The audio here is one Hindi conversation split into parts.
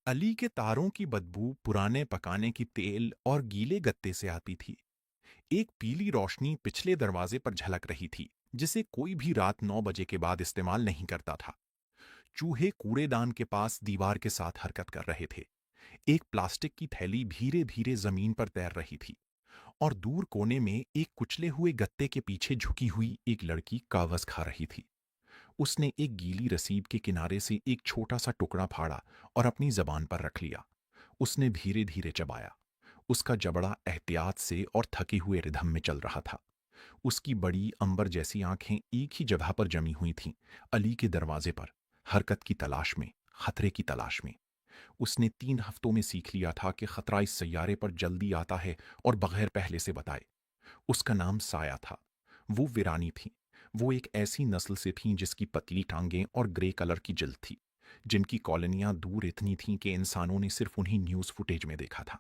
अली के तारों की बदबू पुराने पकाने की तेल और गीले गत्ते से आती थी। एक पीली रोशनी पिछले दरवाजे पर झलक रही थी, जिसे कोई भी रात 9 बजे के बाद इस्तेमाल नहीं करता था। चूहे कूड़ेदान के पास दीवार के साथ हरकत कर रहे थे। एक प्लास्टिक की थैली धीरे धीरे जमीन पर तैर रही थी, और दूर कोने में एक कुचले हुए गत्ते के पीछे झुकी हुई एक लड़की कागज खा रही थी। उसने एक गीली रसीद के किनारे से एक छोटा सा टुकड़ा फाड़ा और अपनी जबान पर रख लिया। उसने धीरे धीरे चबाया। उसका जबड़ा एहतियात से और थके हुए रिधम में चल रहा था। उसकी बड़ी अंबर जैसी आंखें एक ही जगह पर जमी हुई थीं, अली के दरवाजे पर, हरकत की तलाश में, खतरे की तलाश में। उसने 3 हफ्तों में सीख लिया था कि खतरा इस सैयारे पर जल्दी आता है और बगैर पहले से बताए। उसका नाम साया था। वो वीरानी थी। वो एक ऐसी नस्ल से थीं जिसकी पतली टांगें और ग्रे कलर की जल्द थी, जिनकी कॉलोनियां दूर इतनी थीं कि इंसानों ने सिर्फ उन्हीं न्यूज फुटेज में देखा था।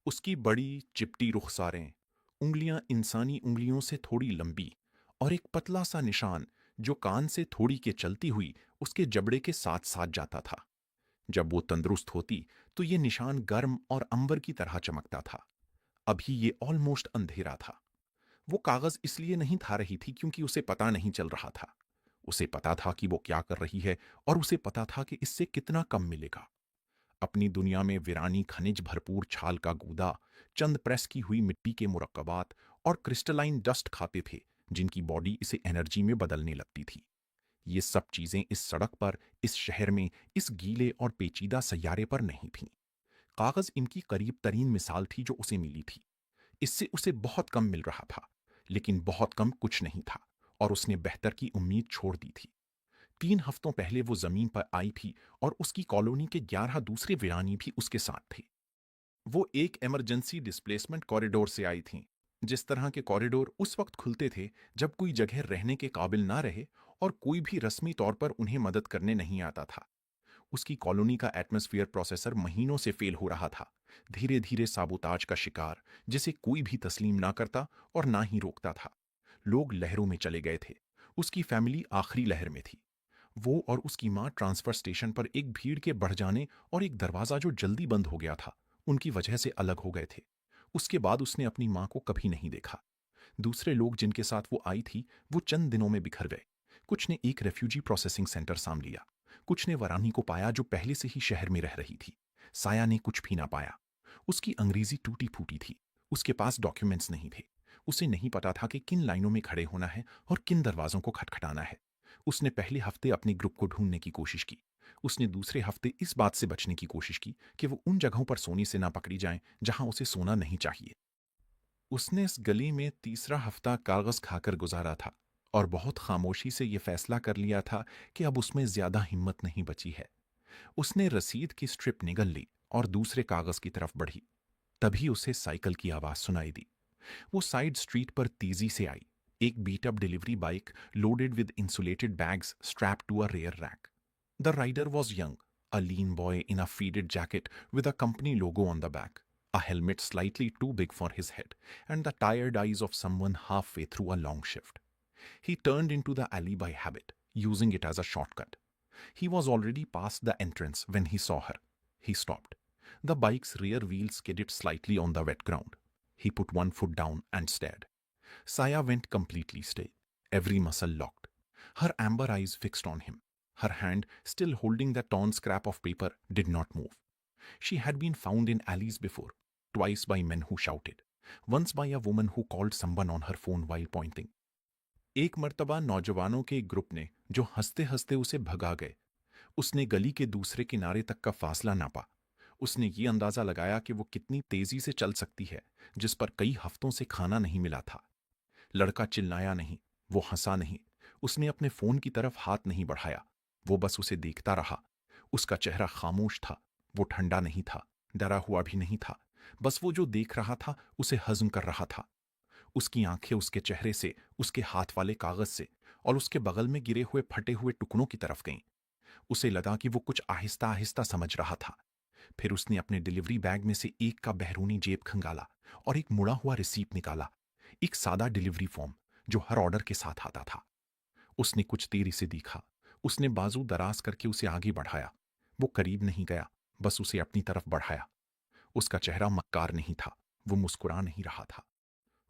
उसकी बड़ी चिपटी रुखसारें, उंगलियां इंसानी उंगलियों से थोड़ी लंबी, और एक पतला सा निशान जो कान से थोड़ी के चलती हुई उसके जबड़े के साथ साथ जाता था। जब वो तंदुरुस्त होती तो ये निशान गर्म और अंबर की तरह चमकता था। अभी ये ऑलमोस्ट अंधेरा था। वो कागज इसलिए नहीं था रही थी क्योंकि उसे पता नहीं चल रहा था। उसे पता था कि वो क्या कर रही है, और उसे पता था कि इससे कितना कम मिलेगा। अपनी दुनिया में वीरानी खनिज भरपूर छाल का गूदा, चंद प्रेस की हुई मिट्टी के मुरक्कबात और क्रिस्टलाइन डस्ट खाते थे, जिनकी बॉडी इसे एनर्जी में बदलने लगती थी। ये सब चीजें इस सड़क पर, इस शहर में, इस गीले और पेचीदा सैयारे पर नहीं थीं। कागज इनकी करीब तरीन मिसाल थी जो उसे मिली थी। इससे उसे बहुत कम मिल रहा था, लेकिन बहुत कम कुछ नहीं था, और उसने बेहतर की उम्मीद छोड़ दी थी। 3 हफ्तों पहले वो जमीन पर आई थी, और उसकी कॉलोनी के 11 दूसरे वीरानी भी उसके साथ थे। वो एक इमरजेंसी डिस्प्लेसमेंट कॉरिडोर से आई थीं, जिस तरह के कॉरिडोर उस वक्त खुलते थे जब कोई जगह रहने के काबिल ना रहे और कोई भी रस्मी तौर पर उन्हें मदद करने नहीं आता था। उसकी कॉलोनी का एटमॉस्फेयर प्रोसेसर महीनों से फेल हो रहा था, धीरे धीरे साबोताज का शिकार, जिसे कोई भी तस्लीम ना करता और ना ही रोकता था। लोग लहरों में चले गए थे। उसकी फैमिली आखिरी लहर में थी। वो और उसकी मां ट्रांसफर स्टेशन पर एक भीड़ के बढ़ जाने और एक दरवाजा जो जल्दी बंद हो गया था, उनकी वजह से अलग हो गए थे। उसके बाद उसने अपनी मां को कभी नहीं देखा। दूसरे लोग जिनके साथ वो आई थी, वो चंद दिनों में बिखर गए। कुछ ने एक रेफ्यूजी प्रोसेसिंग सेंटर साम लिया। कुछ ने वरानी को पाया जो पहले से ही शहर में रह रही थी। साया ने कुछ भी ना पाया। उसकी अंग्रेजी टूटी फूटी थी। उसके पास डॉक्यूमेंट्स नहीं थे। उसे नहीं पता था कि किन लाइनों में खड़े होना है और किन दरवाजों को खटखटाना है। उसने पहले हफ्ते अपने ग्रुप को ढूंढने की कोशिश की। उसने दूसरे हफ्ते इस बात से बचने की कोशिश की कि वो उन जगहों पर सोने से ना पकड़ी जाए जहां उसे सोना नहीं चाहिए। उसने इस गली में तीसरा हफ्ता कागज खाकर गुजारा था, और बहुत खामोशी से यह फैसला कर लिया था कि अब उसमें ज्यादा हिम्मत नहीं बची है। उसने रसीद की स्ट्रिप निगल ली और दूसरे कागज की तरफ बढ़ी। तभी उसे साइकिल की आवाज सुनाई दी। वो साइड स्ट्रीट पर तेजी से आई। एक beat up delivery bike loaded with insulated bags strap to a rear rack. The rider was young, a lean boy in a faded jacket with a company logo on the back, a helmet slightly too big for his head, and the tired eyes of someone halfway through a long shift. He turned into the alley by habit, using it as a shortcut. He was already past the entrance when he saw her. He stopped. The bike's rear wheel skidded slightly on the wet ground. He put one foot down and stared. Saya went completely still, every muscle locked, her amber eyes fixed on him. Her hand, still holding the torn scrap of paper, did not move. She had been found in alleys before, twice by men who shouted, once by a woman who called someone on her phone while pointing. एक मर्तबा नौजवानों के एक ग्रुप ने, जो हंसते हंसते उसे भगा गए। उसने गली के दूसरे किनारे तक का फासला नापा। उसने ये अंदाजा लगाया कि वो कितनी तेजी से चल सकती है, जिस पर कई हफ्तों से खाना नहीं मिला था। लड़का चिल्लाया नहीं, वो हंसा नहीं, उसने अपने फोन की तरफ हाथ नहीं बढ़ाया। वो बस उसे देखता रहा। उसका चेहरा खामोश था। वो ठंडा नहीं था, डरा हुआ भी नहीं था। बस वो जो देख रहा था उसे हजम कर रहा था। उसकी आंखें उसके चेहरे से, उसके हाथ वाले कागज से, और उसके बगल में गिरे हुए फटे हुए टुकड़ों की तरफ गईं। उसे लगा कि वो कुछ आहिस्ता आहिस्ता समझ रहा था। फिर उसने अपने डिलीवरी बैग में से एक का बैरूनी जेब खंगाला और एक मुड़ा हुआ रिसीप्ट निकाला। एक सादा डिलीवरी फॉर्म जो हर ऑर्डर के साथ आता था। उसने कुछ देर इसे देखा। उसने बाजू दराज करके उसे आगे बढ़ाया। वो करीब नहीं गया, बस उसे अपनी तरफ बढ़ाया। उसका चेहरा मक्कार नहीं था, वो मुस्कुरा नहीं रहा था।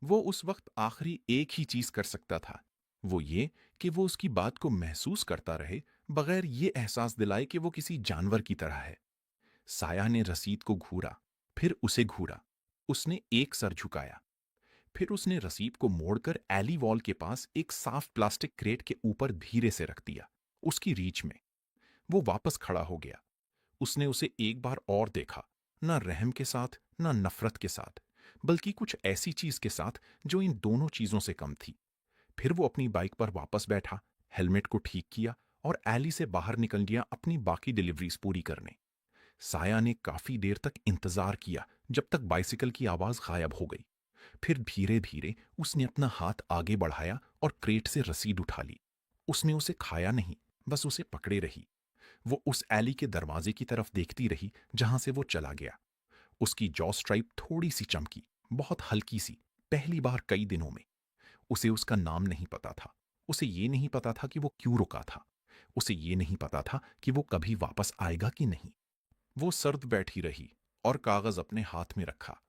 वो उस वक्त आखिरी एक ही चीज कर सकता था, वो ये कि वो उसकी बात को महसूस करता रहे, बगैर ये एहसास दिलाए कि वो किसी जानवर की तरह है। साया ने रसीद को घूरा, फिर उसे घूरा। उसने एक सर झुकाया, फिर उसने रसीद को मोड़कर एली वॉल के पास एक साफ प्लास्टिक क्रेट के ऊपर धीरे से रख दिया, उसकी रीच में। वो वापस खड़ा हो गया। उसने उसे एक बार और देखा, ना रहम के साथ ना नफरत के साथ, बल्कि कुछ ऐसी चीज के साथ जो इन दोनों चीजों से कम थी। फिर वो अपनी बाइक पर वापस बैठा, हेलमेट को ठीक किया और एली से बाहर निकल गया अपनी बाकी डिलीवरीज पूरी करने। साया ने काफी देर तक इंतजार किया, जब तक बाइसिकल की आवाज गायब हो गई। फिर धीरे धीरे उसने अपना हाथ आगे बढ़ाया और क्रेट से रसीद उठा ली। उसने उसे खाया नहीं, बस उसे पकड़े रही। वो उस एली के दरवाजे की तरफ देखती रही जहां से वो चला गया। उसकी जॉ स्ट्राइप थोड़ी सी चमकी, बहुत हल्की सी, पहली बार कई दिनों में। उसे उसका नाम नहीं पता था। उसे ये नहीं पता था कि वो क्यों रुका था। उसे ये नहीं पता था कि वो कभी वापस आएगा कि नहीं। वो सर्द बैठी रही और कागज अपने हाथ में रखा,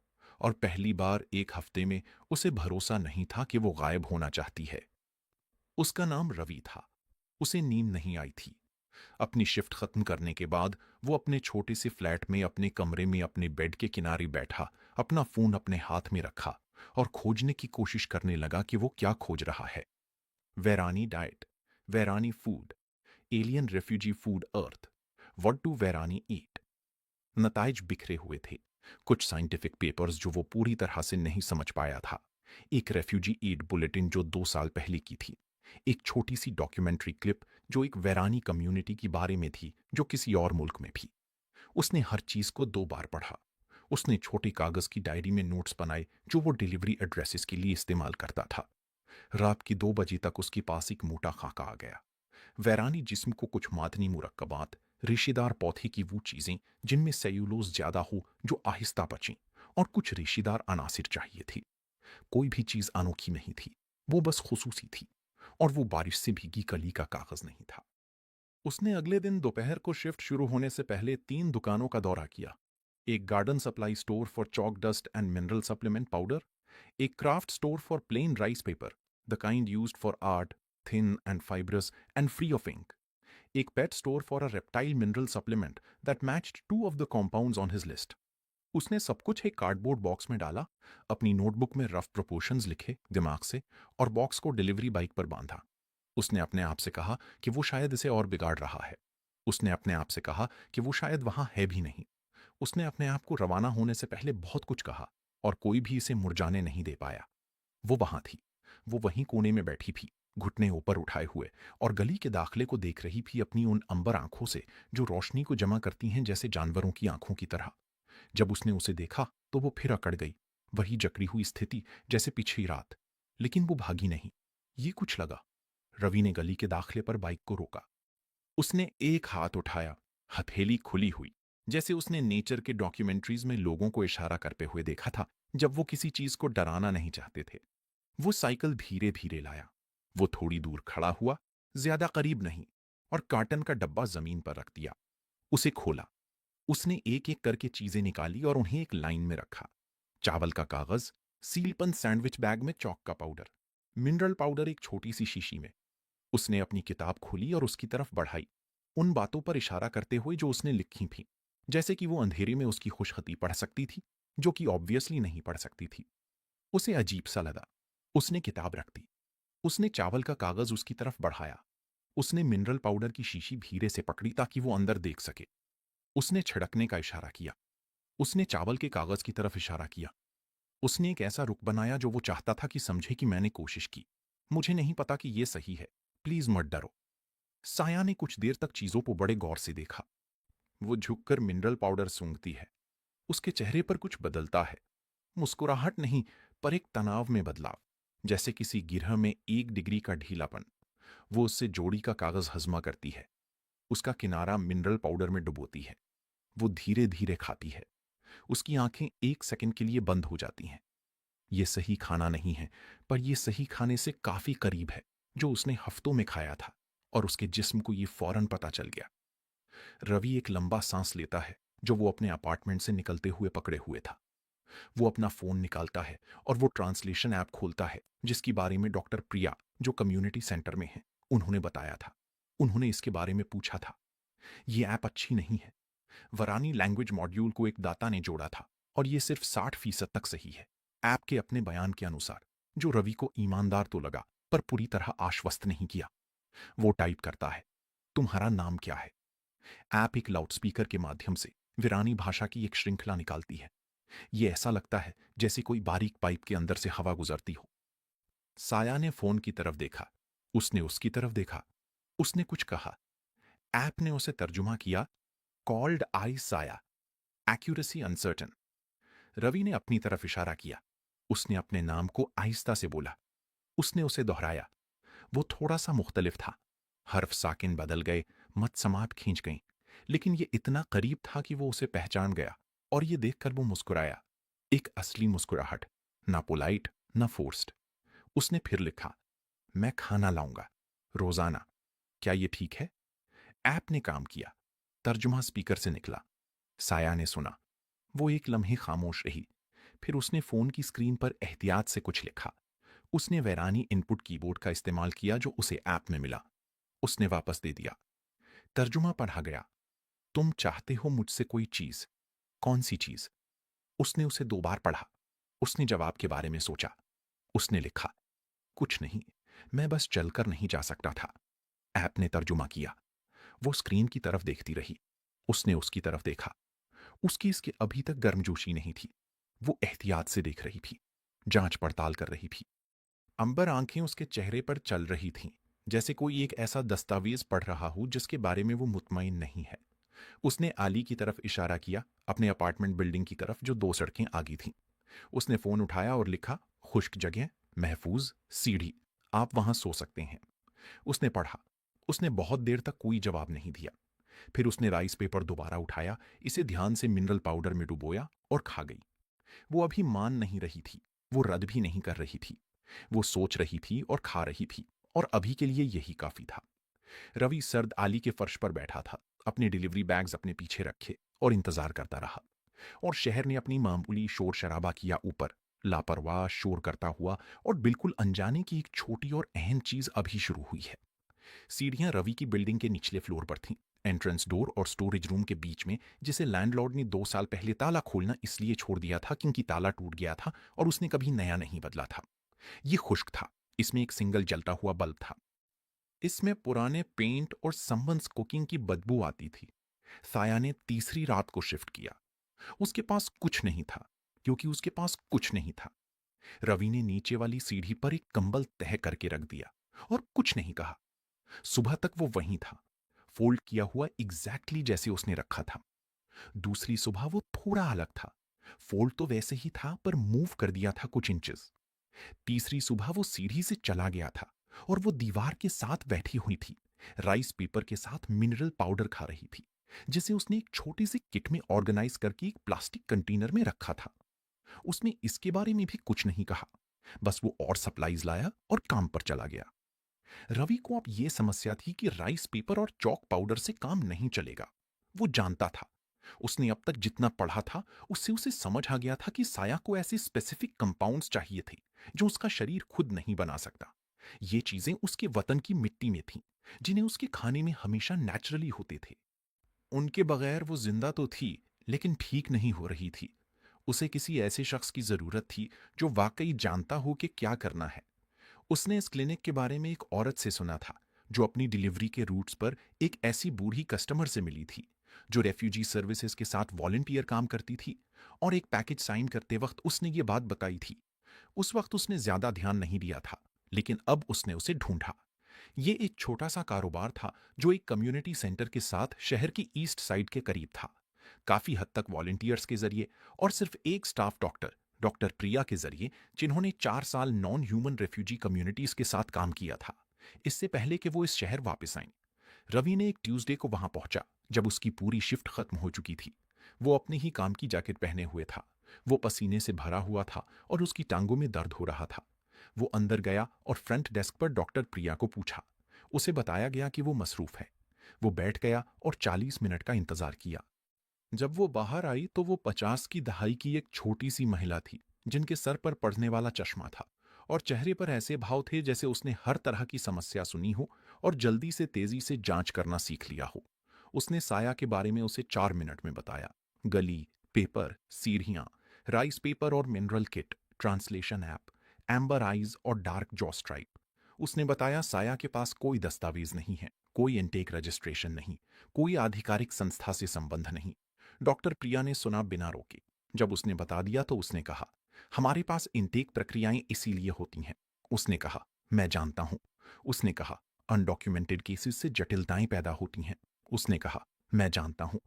और पहली बार एक हफ्ते में उसे भरोसा नहीं था कि वो गायब होना चाहती है। उसका नाम रवि था। उसे नींद नहीं आई थी। अपनी शिफ्ट खत्म करने के बाद वो अपने छोटे से फ्लैट में अपने कमरे में अपने बेड के किनारे बैठा, अपना फोन अपने हाथ में रखा और खोजने की कोशिश करने लगा कि वो क्या खोज रहा है। Vairani diet, Vairani food, alien refugee food earth, what do Vairani eat. नताइज बिखरे हुए थे। कुछ साइंटिफिक पेपर्स जो वो पूरी तरह से नहीं समझ पाया था, एक रेफ्यूजी एड बुलेटिन जो 2 साल पहले की थी, एक छोटी सी डॉक्यूमेंट्री क्लिप जो एक वैरानी कम्युनिटी के बारे में थी जो किसी और मुल्क में भी। उसने हर चीज को 2 बार पढ़ा। उसने छोटे कागज की डायरी में नोट्स बनाए जो वो डिलीवरी एड्रेसेस के लिए इस्तेमाल करता था। रात की 2 बजे तक उसके पास एक मोटा खाका आ गया। वैरानी जिस्म को कुछ मादनी मुरक्कबात, रेशेदार पौधे की वो चीजें जिनमें सेल्यूलोज ज्यादा हो जो आहिस्ता पचें, और कुछ रेशेदार अनासिर चाहिए थी। कोई भी चीज अनोखी नहीं थी, वो बस खुसूसी थी। और वो बारिश से भीगी कली का कागज नहीं था। उसने अगले दिन दोपहर को शिफ्ट शुरू होने से पहले 3 दुकानों का दौरा किया। एक garden supply store for chalk dust and mineral supplement powder, एक craft store for plain rice paper, the kind used for art, thin and fibrous and free of ink, एक pet store for a reptile mineral supplement that matched 2 of the compounds on his list. उसने सब कुछ एक कार्डबोर्ड बॉक्स में डाला, अपनी नोटबुक में रफ प्रोपोर्शंस लिखे दिमाग से, और बॉक्स को डिलीवरी बाइक पर बांधा। उसने अपने आप से कहा कि वो शायद इसे और बिगाड़ रहा है। उसने अपने आप से कहा कि वो शायद वहां है भी नहीं। उसने अपने आप को रवाना होने से पहले बहुत कुछ कहा, और कोई भी इसे मुरझाने नहीं दे पाया। वो वहां थी। वो वहीं कोने में बैठी थी, घुटने ऊपर उठाए हुए, और गली के दाखले को देख रही थी अपनी उन अंबर आंखों से जो रोशनी को जमा करती हैं जैसे जानवरों की आंखों की तरह। जब उसने उसे देखा तो वो फिर अकड़ गई, वही जकड़ी हुई स्थिति जैसे पिछली रात। लेकिन वो भागी नहीं। ये कुछ लगा। रवि ने गली के दाखले पर बाइक को रोका। उसने एक हाथ उठाया, हथेली खुली हुई, जैसे उसने नेचर के डॉक्यूमेंट्रीज में लोगों को इशारा करते हुए देखा था जब वो किसी चीज को डराना नहीं चाहते थे। वो साइकिल धीरे धीरे लाया। वो थोड़ी दूर खड़ा हुआ, ज्यादा करीब नहीं, और कार्टन का डब्बा जमीन पर रख दिया। उसे खोला। उसने एक एक करके चीजें निकाली और उन्हें एक लाइन में रखा। चावल का कागज, सीलपन सैंडविच बैग में चौक का पाउडर, मिनरल पाउडर एक छोटी सी शीशी में। उसने अपनी किताब खोली और उसकी तरफ बढ़ाई, उन बातों पर इशारा करते हुए जो उसने लिखी थी, जैसे कि वो अंधेरे में उसकी खुशखती पढ़ सकती थी, जो कि ऑब्वियसली नहीं पढ़ सकती थी। उसे अजीब सा लगा। उसने किताब रख दी। उसने चावल का कागज उसकी तरफ बढ़ाया। उसने मिनरल पाउडर की शीशी धीरे से पकड़ी ताकि वो अंदर देख सके। उसने छिड़कने का इशारा किया। उसने चावल के कागज की तरफ इशारा किया। उसने एक ऐसा रुख बनाया जो वो चाहता था कि समझे कि मैंने कोशिश की। मुझे नहीं पता कि ये सही है, प्लीज मत डरो। साया ने कुछ देर तक चीजों को बड़े गौर से देखा। वो झुककर मिनरल पाउडर सूंघती है। उसके चेहरे पर कुछ बदलता है। मुस्कुराहट नहीं, पर एक तनाव में बदलाव, जैसे किसी गिरह में 1 डिग्री का ढीलापन। वो उससे जोड़ी का कागज हजमा करती है, उसका किनारा मिनरल पाउडर में डुबोती है। वो धीरे धीरे खाती है। उसकी आंखें 1 सेकंड के लिए बंद हो जाती हैं। ये सही खाना नहीं है, पर ये सही खाने से काफी करीब है जो उसने हफ्तों में खाया था, और उसके जिस्म को ये फौरन पता चल गया। रवि एक लंबा सांस लेता है, जो वो अपने अपार्टमेंट से निकलते हुए पकड़े हुए था। वो अपना फोन निकालता है और वो ट्रांसलेशन ऐप खोलता है जिसके बारे में डॉक्टर प्रिया, जो कम्युनिटी सेंटर में है, उन्होंने बताया था। उन्होंने इसके बारे में पूछा था। ये ऐप अच्छी नहीं है। वरानी लैंग्वेज मॉड्यूल को एक दाता ने जोड़ा था और ये सिर्फ 60% तक सही है। ऐप के अपने बयान के अनुसार, जो रवि को ईमानदार तो लगा पर पूरी तरह आश्वस्त नहीं किया। वो टाइप करता है, तुम्हारा नाम क्या है? ऐप एक लाउडस्पीकर के माध्यम से विरानी भाषा की एक श्रृंखला निकालती है। ये ऐसा लगता है जैसे कोई बारीक पाइप के अंदर से हवा गुजरती हो। साया ने फोन की तरफ देखा। उसने उसकी तरफ देखा। उसने कुछ कहा। ऐप ने उसे तर्जुमा किया, कॉल्ड आई साया, एक्यूरेसी अनसर्टन। रवि ने अपनी तरफ इशारा किया। उसने अपने नाम को आहिस्ता से बोला। उसने उसे दोहराया। वो थोड़ा सा मुख्तलिफ था। हर्फ साकिन बदल गए, मत समात खींच गईं, लेकिन ये इतना करीब था कि वो उसे पहचान गया और ये देखकर वो मुस्कुराया। एक असली मुस्कुराहट, ना पोलाइट ना फोर्स्ड। उसने फिर लिखा, मैं खाना लाऊंगा, रोजाना। क्या ये ठीक है? ऐप ने काम किया। तर्जुमा स्पीकर से निकला। साया ने सुना। वो एक लम्हे खामोश रही। फिर उसने फोन की स्क्रीन पर एहतियात से कुछ लिखा। उसने वैरानी इनपुट कीबोर्ड का इस्तेमाल किया जो उसे ऐप में मिला। उसने वापस दे दिया। तर्जुमा पढ़ा गया। तुम चाहते हो मुझसे कोई चीज? कौन सी चीज? उसने उसे 2 बार पढ़ा। उसने जवाब के बारे में सोचा। उसने लिखा, कुछ नहीं, मैं बस चलकर नहीं जा सकता था। ऐप ने तर्जुमा किया। वो स्क्रीन की तरफ देखती रही। उसने उसकी तरफ देखा। उसकी इसके अभी तक गर्मजोशी नहीं थी। वो एहतियात से देख रही थी, जांच पड़ताल कर रही थी। अंबर आंखें उसके चेहरे पर चल रही थीं, जैसे कोई एक ऐसा दस्तावेज पढ़ रहा हो जिसके बारे में वो मुतमईन नहीं है। उसने आली की तरफ इशारा किया, अपने अपार्टमेंट बिल्डिंग की तरफ जो 2 सड़कें आगी थीं। उसने फोन उठाया और लिखा, खुश्क जगह, महफूज, सीढ़ी, आप वहां सो सकते हैं। उसने पढ़ा। उसने बहुत देर तक कोई जवाब नहीं दिया। फिर उसने राइस पेपर दोबारा उठाया, इसे ध्यान से मिनरल पाउडर में डुबोया और खा गई। वो अभी मान नहीं रही थी। वो रद्द भी नहीं कर रही थी। वो सोच रही थी और खा रही थी, और अभी के लिए यही काफी था। रवि सर्द आली के फर्श पर बैठा था, अपने डिलीवरी बैग्स अपने पीछे रखे, और इंतजार करता रहा। और शहर ने अपनी मामूली शोर शराबा किया ऊपर, लापरवाह शोर करता हुआ, और बिल्कुल अनजाने की एक छोटी और अहम चीज अभी शुरू हुई है। सीढ़ियां रवि की बिल्डिंग के निचले फ्लोर पर थीं, एंट्रेंस डोर और स्टोरेज रूम के बीच में, जिसे लैंडलॉर्ड ने 2 साल पहले ताला खोलना इसलिए छोड़ दिया था क्योंकि ताला टूट गया था और उसने कभी नया नहीं बदला था। ये खुश्क था। इसमें एक सिंगल जलता हुआ बल्ब था। इसमें पुराने पेंट और समवंस कुकिंग की बदबू आती थी। साया ने तीसरी रात को शिफ्ट किया। उसके पास कुछ नहीं था, क्योंकि उसके पास कुछ नहीं था। रवि ने नीचे वाली सीढ़ी पर एक कंबल तह करके रख दिया और कुछ नहीं कहा। सुबह तक वो वहीं था, फोल्ड किया हुआ एग्जैक्टली जैसे उसने रखा था। दूसरी सुबह वो थोड़ा अलग था। फोल्ड तो वैसे ही था पर मूव कर दिया था कुछ इंचेस। तीसरी सुबह वो सीढ़ी से चला गया था और वो दीवार के साथ बैठी हुई थी, राइस पेपर के साथ मिनरल पाउडर खा रही थी, जिसे उसने एक छोटी सी किट में ऑर्गेनाइज करके एक प्लास्टिक कंटेनर में रखा था। उसने इसके बारे में भी कुछ नहीं कहा। बस वो और सप्लाईज लाया और काम पर चला गया। रवि को अब यह समस्या थी कि राइस पेपर और चॉक पाउडर से काम नहीं चलेगा। वो जानता था। उसने अब तक जितना पढ़ा था उससे उसे समझ आ गया था कि साया को ऐसे स्पेसिफिक कंपाउंड्स चाहिए थे जो उसका शरीर खुद नहीं बना सकता। ये चीजें उसके वतन की मिट्टी में थीं, जिन्हें उसके खाने में हमेशा नेचुरली होते थे। उनके बगैर वो जिंदा तो थी, लेकिन ठीक नहीं हो रही थी। उसे किसी ऐसे शख्स की जरूरत थी जो वाकई जानता हो कि क्या करना है। उसने इस क्लिनिक के बारे में एक औरत से सुना था, जो अपनी डिलीवरी के रूट्स पर एक ऐसी बूढ़ी कस्टमर से मिली थी जो रेफ्यूजी सर्विसेज के साथ वॉलंटियर काम करती थी, और एक पैकेज साइन करते वक्त उसने ये बात बताई थी। उस वक्त उसने ज्यादा ध्यान नहीं दिया था, लेकिन अब उसने उसे ढूंढा। ये एक छोटा सा कारोबार था जो एक कम्युनिटी सेंटर के साथ शहर की ईस्ट साइड के करीब था, काफी हद तक वॉलंटियर्स के जरिए, और सिर्फ एक स्टाफ डॉक्टर, डॉक्टर प्रिया के जरिए, जिन्होंने 4 साल नॉन ह्यूमन रेफ्यूजी कम्युनिटीज के साथ काम किया था, इससे पहले कि वो इस शहर वापस आईं। रवि ने एक ट्यूसडे को वहां पहुंचा जब उसकी पूरी शिफ्ट खत्म हो चुकी थी। वो अपने ही काम की जैकेट पहने हुए था। वो पसीने से भरा हुआ था और उसकी टांगों में दर्द हो रहा था। वो अंदर गया और फ्रंट डेस्क पर डॉक्टर प्रिया को पूछा। उसे बताया गया कि वो मसरूफ है। वो बैठ गया और 40 मिनट का इंतजार किया। जब वो बाहर आई तो वो 50 की दहाई की एक छोटी सी महिला थी, जिनके सर पर पड़ने वाला चश्मा था और चेहरे पर ऐसे भाव थे जैसे उसने हर तरह की समस्या सुनी हो और जल्दी से तेजी से जांच करना सीख लिया हो। उसने साया के बारे में उसे 4 मिनट में बताया। गली, पेपर, सीढ़ियां, राइस पेपर और mineral kit, translation app, amber eyes और डार्क जॉ स्ट्राइप। उसने बताया साया के पास कोई दस्तावेज नहीं है, कोई इनटेक रजिस्ट्रेशन नहीं, कोई आधिकारिक संस्था से संबंध नहीं। डॉक्टर प्रिया ने सुना बिना रोके। जब उसने बता दिया तो उसने कहा, हमारे पास इनटेक प्रक्रियाएं इसीलिए होती हैं। उसने कहा, मैं जानता हूं। उसने कहा, अनडॉक्यूमेंटेड केसेस से जटिलताएं पैदा होती हैं। उसने कहा, मैं जानता हूं।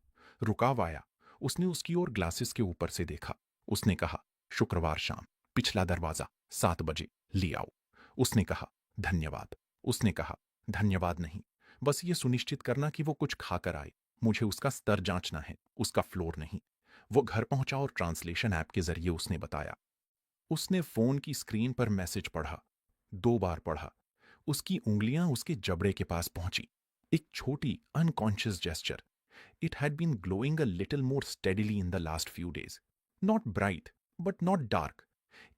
रुकाव आया। उसने उसकी ओर ग्लासेस के ऊपर से देखा। उसने कहा, शुक्रवार शाम, पिछला दरवाजा, 7 बजे, ले आओ। उसने कहा, धन्यवाद। उसने कहा, धन्यवाद नहीं, बस ये सुनिश्चित करना कि वो कुछ खाकर आए। मुझे उसका स्तर जांचना है, उसका फ्लोर नहीं। वो घर पहुंचा और ट्रांसलेशन ऐप के जरिए उसने बताया। उसने फोन की स्क्रीन पर मैसेज पढ़ा, 2 बार पढ़ा। उसकी उंगलियां उसके जबड़े के पास पहुंची। एक छोटी unconscious gesture. It had been glowing a little more steadily in the last few days. Not bright, but not dark.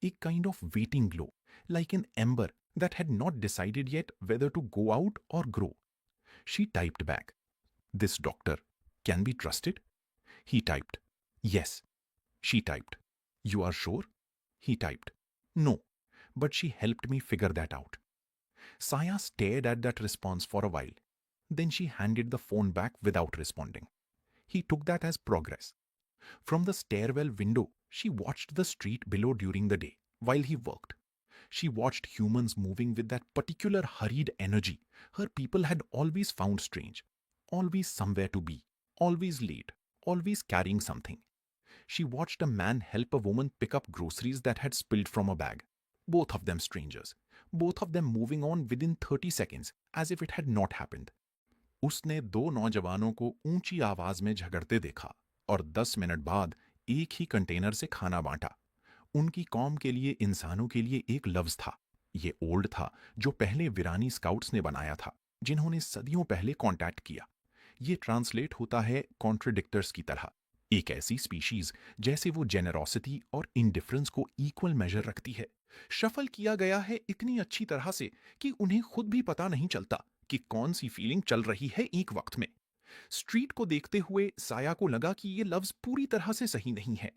A kind of waiting glow, like an ember that had not decided yet whether to go out or grow. She typed back, this doctor can be trusted? He typed, yes. She typed, you are sure? He typed, no, but she helped me figure that out. Saya stared at that response for a while. Then she handed the phone back without responding. He took that as progress. From the stairwell window, she watched the street below during the day while he worked. She watched humans moving with that particular hurried energy her people had always found strange. Always somewhere to be, always late, always carrying something. She watched a man help a woman pick up groceries that had spilled from a bag. Both of them strangers. Both of them moving on within 30 seconds as if it had not happened. उसने 2 नौजवानों को ऊंची आवाज में झगड़ते देखा और 10 मिनट बाद एक ही कंटेनर से खाना बांटा। उनकी कौम के लिए, इंसानों के लिए एक लफ्ज था। ये ओल्ड था जो पहले विरानी स्काउट्स ने बनाया था, जिन्होंने सदियों पहले कांटेक्ट किया। ये ट्रांसलेट होता है कॉन्ट्रडिक्टर्स की तरह। एक ऐसी स्पीशीज जैसे वो जेनरोसिटी और इंडिफरेंस को इक्वल मेजर रखती है। शफल किया गया है इतनी अच्छी तरह से कि उन्हें खुद भी पता नहीं चलता कि कौन सी फीलिंग चल रही है एक वक्त में। स्ट्रीट को देखते हुए साया को लगा कि ये लफ्ज पूरी तरह से सही नहीं है,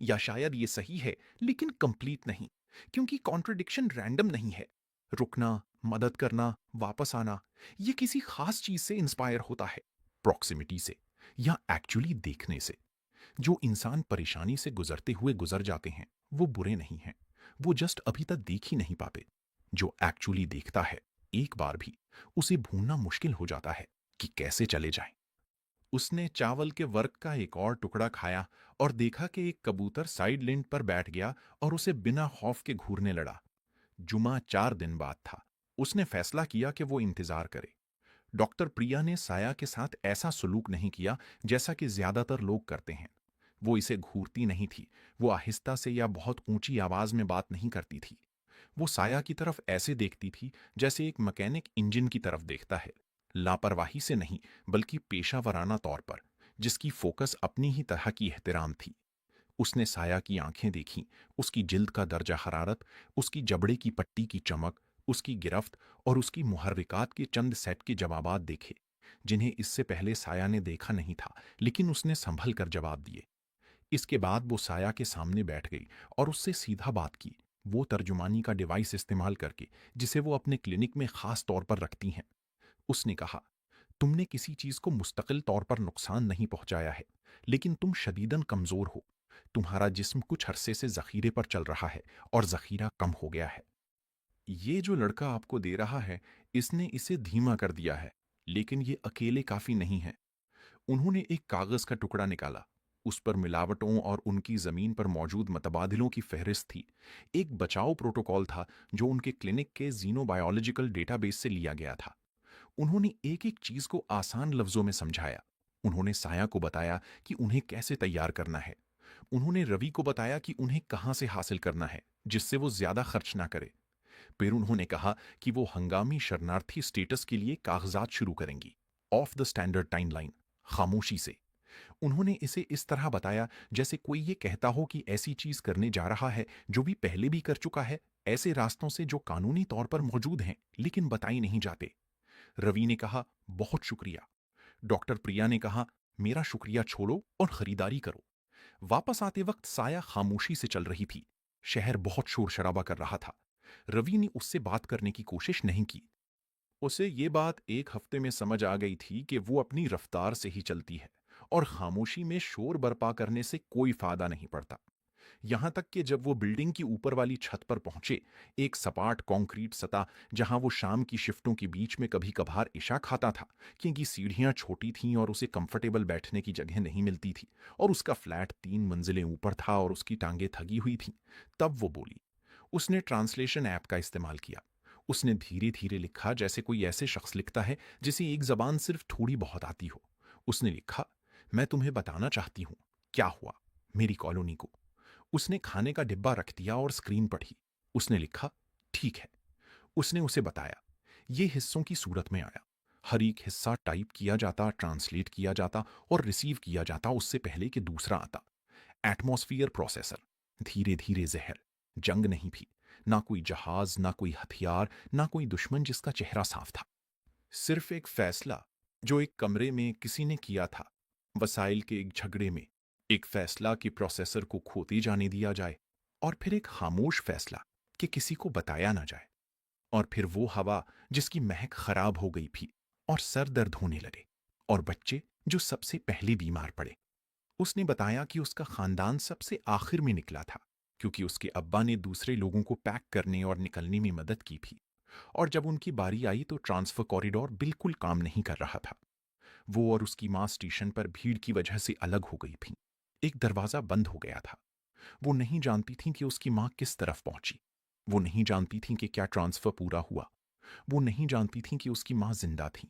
या शायद ये सही है लेकिन कंप्लीट नहीं, क्योंकि कॉन्ट्रडिक्शन रैंडम नहीं है। रुकना, मदद करना, वापस आना, ये किसी खास चीज से इंस्पायर होता है, प्रॉक्सिमिटी से या एक्चुअली देखने से। जो इंसान परेशानी से गुजरते हुए गुजर जाते हैं वो बुरे नहीं हैं, वो जस्ट अभी तक देख ही नहीं पाते। जो एक्चुअली देखता है, एक बार भी उसे भूलना मुश्किल हो जाता है कि कैसे चले जाए। उसने चावल के वर्क का एक और टुकड़ा खाया और देखा कि एक कबूतर साइड लिंट पर बैठ गया और उसे बिना खौफ के घूरने लड़ा। जुमा 4 दिन बाद था। उसने फैसला किया कि वो इंतजार करे। डॉक्टर प्रिया ने साया के साथ ऐसा सलूक नहीं किया जैसा कि ज्यादातर लोग करते हैं। वो इसे घूरती नहीं थी, वो आहिस्ता से या बहुत ऊंची आवाज में बात नहीं करती थी। वो साया की तरफ ऐसे देखती थी जैसे एक मैकेनिक इंजन की तरफ देखता है, लापरवाही से नहीं बल्कि पेशावराना तौर पर, जिसकी फोकस अपनी ही तरह की एहतराम थी। उसने साया की आंखें देखीं, उसकी जिल्द का दर्जा हरारत, उसकी जबड़े की पट्टी की चमक, उसकी गिरफ्त और उसकी मुहर्रिकात के चंद सेट के जवाबात देखे, जिन्हें इससे पहले साया ने देखा नहीं था, लेकिन उसने संभल कर जवाब दिए। इसके बाद वो साया के सामने बैठ गई और उससे सीधा बात की, वो तर्जुमानी का डिवाइस इस्तेमाल करके जिसे वो अपने क्लिनिक में खास तौर पर रखती हैं। उसने कहा, तुमने किसी चीज को मुस्तकिल तौर पर नुकसान नहीं पहुंचाया है, लेकिन तुम शदीदन कमजोर हो। तुम्हारा जिस्म कुछ अरसे से जखीरे पर चल रहा है और जखीरा कम हो गया है। ये जो लड़का आपको दे रहा है, इसने इसे धीमा कर दिया है, लेकिन ये अकेले काफी नहीं है। उन्होंने एक कागज का टुकड़ा निकाला। उस पर मिलावटों और उनकी जमीन पर मौजूद मतबादिलों की फहरिस्त थी। एक बचाव प्रोटोकॉल था जो उनके क्लिनिक के जीनोबायोलॉजिकल डेटाबेस से लिया गया था। उन्होंने एक एक चीज को आसान लफ्जों में समझाया। उन्होंने साया को बताया कि उन्हें कैसे तैयार करना है। उन्होंने रवि को बताया कि उन्हें कहां से हासिल करना है जिससे वो ज्यादा खर्च ना करे। फिर उन्होंने कहा कि वो हंगामी शरणार्थी स्टेटस के लिए कागजात शुरू करेंगी, ऑफ द स्टैंडर्ड टाइमलाइन, खामोशी से। उन्होंने इसे इस तरह बताया जैसे कोई ये कहता हो कि ऐसी चीज करने जा रहा है जो भी पहले भी कर चुका है, ऐसे रास्तों से जो कानूनी तौर पर मौजूद हैं लेकिन बताई नहीं जाते। रवि ने कहा, बहुत शुक्रिया। डॉक्टर प्रिया ने कहा, मेरा शुक्रिया छोड़ो और खरीदारी करो। वापस आते वक्त साया खामोशी से चल रही थी। शहर बहुत शोर शराबा कर रहा था। रवि ने उससे बात करने की कोशिश नहीं की। उसे ये बात एक हफ्ते में समझ आ गई थी कि वो अपनी रफ्तार से ही चलती है और खामोशी में शोर बर्पा करने से कोई फायदा नहीं पड़ता। यहां तक कि जब वो बिल्डिंग की ऊपर वाली छत पर पहुंचे, एक सपाट कंक्रीट सतह जहां वो शाम की शिफ्टों के बीच में कभी कभार इशा खाता था, क्योंकि सीढ़ियां छोटी थीं और उसे कंफर्टेबल बैठने की जगह नहीं मिलती थी, और उसका फ्लैट 3 मंजिलें ऊपर था और उसकी टांगें थकी हुई थीं, तब वो बोली। उसने ट्रांसलेशन ऐप का इस्तेमाल किया। उसने धीरे धीरे लिखा जैसे कोई ऐसे शख्स लिखता है जिसे एक जबान सिर्फ थोड़ी बहुत आती हो। उसने लिखा, मैं तुम्हें बताना चाहती हूं क्या हुआ मेरी कॉलोनी को। उसने खाने का डिब्बा रख दिया और स्क्रीन पढ़ी। उसने लिखा, ठीक है। उसने उसे बताया। ये हिस्सों की सूरत में आया। हर एक हिस्सा टाइप किया जाता, ट्रांसलेट किया जाता और रिसीव किया जाता उससे पहले कि दूसरा आता। Atmosphere processor. धीरे धीरे जहर। जंग नहीं भी। ना कोई जहाज, ना कोई हथियार, ना कोई दुश्मन जिसका चेहरा साफ था। सिर्फ एक फैसला जो एक कमरे में किसी ने किया था, वसाइल के एक झगड़े में। एक फैसला कि प्रोसेसर को खोते जाने दिया जाए, और फिर एक खामोश फैसला कि किसी को बताया ना जाए। और फिर वो हवा जिसकी महक खराब हो गई थी, और सर दर्द होने लगे, और बच्चे जो सबसे पहले बीमार पड़े। उसने बताया कि उसका खानदान सबसे आखिर में निकला था, क्योंकि उसके अब्बा ने दूसरे लोगों को पैक करने और निकलने में मदद की थी। और जब उनकी बारी आई तो ट्रांसफर कॉरिडोर बिल्कुल काम नहीं कर रहा था। वो और उसकी मां स्टेशन पर भीड़ की वजह से अलग हो गई थीं। एक दरवाजा बंद हो गया था। वो नहीं जानती थीं कि उसकी मां किस तरफ पहुंची। वो नहीं जानती थीं कि क्या ट्रांसफर पूरा हुआ। वो नहीं जानती थीं कि उसकी मां जिंदा थी।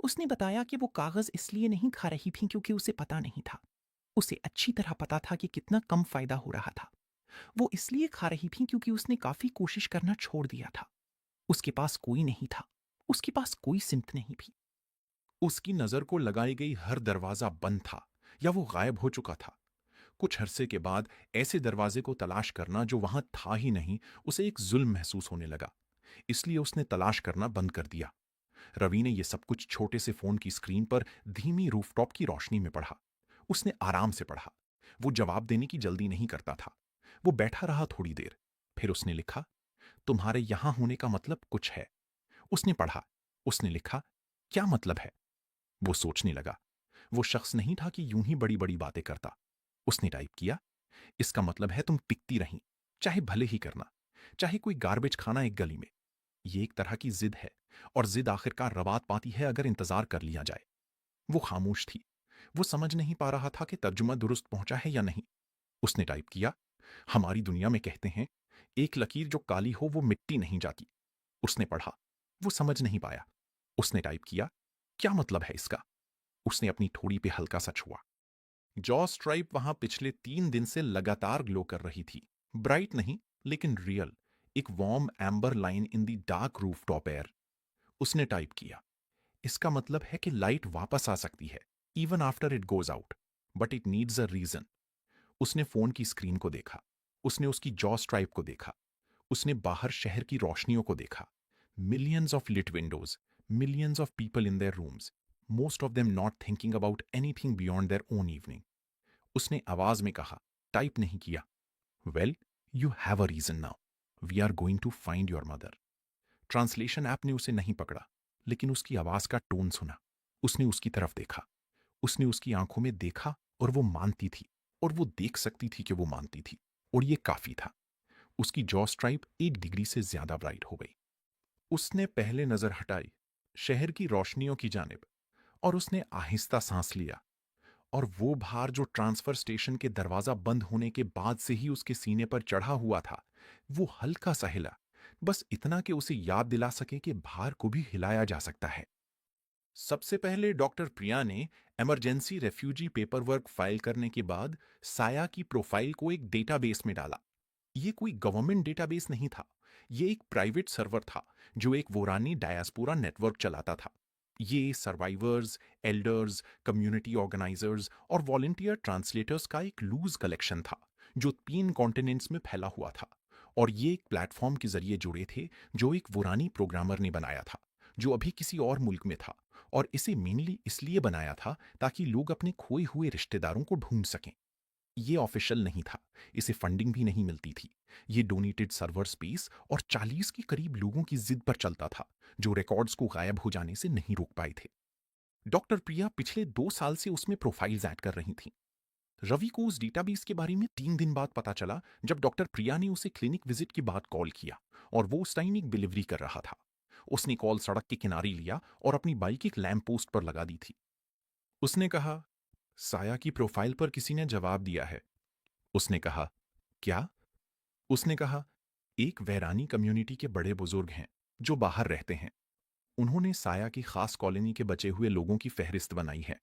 उसने बताया कि वो कागज इसलिए नहीं खा रही थी क्योंकि उसे पता नहीं था। उसे अच्छी तरह पता था कि कितना कम फायदा हो रहा था। वो इसलिए खा रही थी क्योंकि उसने काफी कोशिश करना छोड़ दिया था। उसके पास कोई नहीं था। उसके पास कोई सिमत नहीं थी। उसकी नजर को लगाई गई हर दरवाजा बंद था, या वो गायब हो चुका था। कुछ अरसे के बाद ऐसे दरवाजे को तलाश करना जो वहां था ही नहीं, उसे एक जुल्म महसूस होने लगा। इसलिए उसने तलाश करना बंद कर दिया। रवि ने यह सब कुछ छोटे से फोन की स्क्रीन पर धीमी रूफटॉप की रोशनी में पढ़ा। उसने आराम से पढ़ा। वो जवाब देने की जल्दी नहीं करता था। वो बैठा रहा थोड़ी देर। फिर उसने लिखा, तुम्हारे यहां होने का मतलब कुछ है। उसने पढ़ा। उसने लिखा, क्या मतलब है? वो सोचने लगा। वो शख्स नहीं था कि यूं ही बड़ी बड़ी बातें करता। उसने टाइप किया, इसका मतलब है तुम टिकती रही, चाहे भले ही करना, चाहे कोई गार्बेज खाना एक गली में। ये एक तरह की जिद है, और जिद आखिरकार रवात पाती है अगर इंतजार कर लिया जाए। वो खामोश थी। वो समझ नहीं पा रहा था कि तर्जुमा दुरुस्त पहुंचा है या नहीं। उसने टाइप किया, हमारी दुनिया में कहते हैं, एक लकीर जो काली हो वो मिट्टी नहीं जाती। उसने पढ़ा। वो समझ नहीं पाया। उसने टाइप किया, क्या मतलब है इसका? उसने अपनी ठोड़ी पे हल्का सा छुआ। जॉ स्ट्राइप वहां पिछले 3 दिन से लगातार ग्लो कर रही थी। ब्राइट नहीं, लेकिन रियल। एक warm amber line in the dark roof top air. उसने टाइप किया, इसका मतलब है कि लाइट वापस आ सकती है, even after it goes out, but it needs a reason. उसने फोन की स्क्रीन को देखा। उसने उसकी जॉ स्ट्राइप को देखा। उसने बाहर शहर की रोशनियों को देखा। Millions of lit windows, millions of people in their rooms, most of them not thinking about anything beyond their own evening. उसने आवाज में कहा, टाइप नहीं किया, well, you have a reason now. We are going to find your mother. Translation app ने उसे नहीं पकड़ा, लेकिन उसकी आवाज का टोन सुना। उसने उसकी तरफ देखा। उसने उसकी आंखों में देखा, और वो मानती थी, और वो देख सकती थी कि वो मानती थी, और ये काफी था। उसकी जॉ स्ट्राइप 1 डिग्री से ज्यादा ब्राइट हो गई। उसने पहले नजर हटाई, शहर की रोशनियों की जानिब, और उसने आहिस्ता सांस लिया। और वो भार जो ट्रांसफर स्टेशन के दरवाजा बंद होने के बाद से ही उसके सीने पर चढ़ा हुआ था, वो हल्का सा हिला, बस इतना कि उसे याद दिला सके कि भार को भी हिलाया जा सकता है। सबसे पहले डॉक्टर प्रिया ने emergency refugee paper work file करने के बाद साया की प्रोफाइल को एक डेटाबेस में डाला। ये कोई गवर्नमेंट डेटाबेस नहीं था। ये एक प्राइवेट सर्वर था जो एक वोरानी डायस्पोरा नेटवर्क चलाता था। ये सर्वाइवर्स, एल्डर्स, कम्युनिटी ऑर्गेनाइजर्स और वॉलंटियर ट्रांसलेटर्स का एक लूज कलेक्शन था जो 3 कॉन्टिनेंट्स में फैला हुआ था। और ये एक प्लेटफॉर्म के जरिए जुड़े थे जो एक वुरानी प्रोग्रामर ने बनाया था जो अभी किसी और मुल्क में था। और इसे मेनली इसलिए बनाया था ताकि लोग अपने खोए हुए रिश्तेदारों को ढूंढ सकें। ये ऑफिशियल नहीं था, इसे फंडिंग भी नहीं मिलती थी। ये डोनेटेड सर्वर स्पेस और 40 के करीब लोगों की जिद पर चलता था जो रिकॉर्ड्स को गायब हो जाने से नहीं रोक पाए थे। डॉक्टर प्रिया पिछले 2 साल से उसमें प्रोफाइल्स ऐड कर रही थीं। रवि को उस डेटाबेस के बारे में 3 दिन बाद पता चला जब डॉक्टर प्रिया ने उसे क्लिनिक विजिट के बाद कॉल किया और वो उस टाइम एक डिलीवरी कर रहा था। उसने कॉल सड़क के किनारे लिया और अपनी बाइक एक लैंप पोस्ट पर लगा दी थी। उसने कहा, साया की प्रोफाइल पर किसी ने जवाब दिया है। उसने कहा, क्या? उसने कहा, एक वैरानी कम्युनिटी के बड़े बुजुर्ग हैं जो बाहर रहते हैं। उन्होंने साया की खास कॉलोनी के बचे हुए लोगों की फहरिस्त बनाई है।